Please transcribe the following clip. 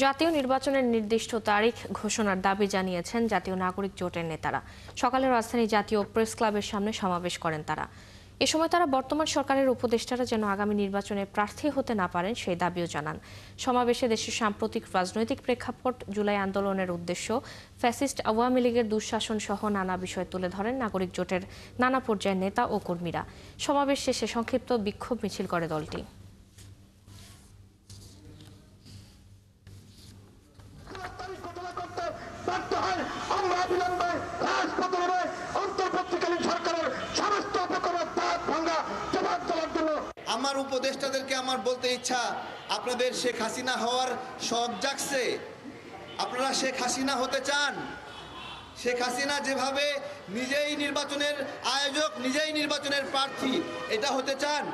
জাতীয় নির্বাচনের নির্দিষ্ট তারিখ ঘোষণার দাবি জানিয়েছেন জাতীয় নাগরিক জোটের নেতারা। সকালে রাজধানী জাতীয় প্রেস ক্লাবের সামনে সমাবেশ করেন তারা। এ সময় তারা বর্তমান সরকারের উপদেষ্টারা যেন আগামী নির্বাচনে প্রার্থী হতে না পারেন সেই দাবিও জানান। সমাবেশে দেশের সাম্প্রতিক রাজনৈতিক প্রেক্ষাপট, জুলাই আন্দোলনের উদ্দেশ্য, ফ্যাসিস্ট আওয়ামী লীগের দুঃশাসন সহ নানা বিষয় তুলে ধরেন নাগরিক জোটের নানা পর্যায়ের নেতা ও কর্মীরা। সমাবেশ শেষে সংক্ষিপ্ত বিক্ষোভ মিছিল করে দলটি। আমার উপদেষ্টাদেরকে আমার বলতে ইচ্ছা, আপনাদের শেখ হাসিনা হওয়ার শখ জাগছে, আপনারা শেখ হাসিনা হতে চান। শেখ হাসিনা যেভাবে নিজেই নির্বাচনের আয়োজক, নিজেই নির্বাচনের প্রার্থী, এটা হতে চান।